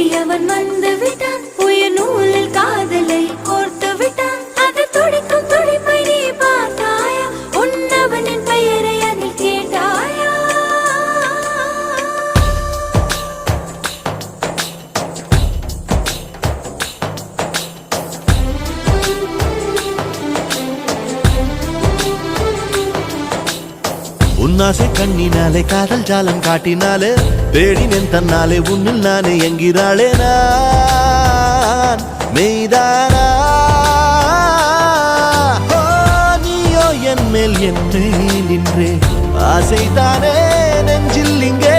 கட்டியவன் வந்து விட்டான், உயிர் நூலில் காதலை கோர்த்து விட்டான். அது துடிக்கும் துடிப்பை நீ பார்த்தாயா? உன்னவனின் பெயரை அதில் கேட்டாயா? உன்னாசை கண்ணினாலே காதல் ஜாலம் காட்டினாலே தேடினேன் தன்னாலே உன்னில் நானே என்கிறாளே நான் மெய்தானா? நீயோ என் மேல் நின்றே ஆசைதானே நெஞ்சில் இங்கே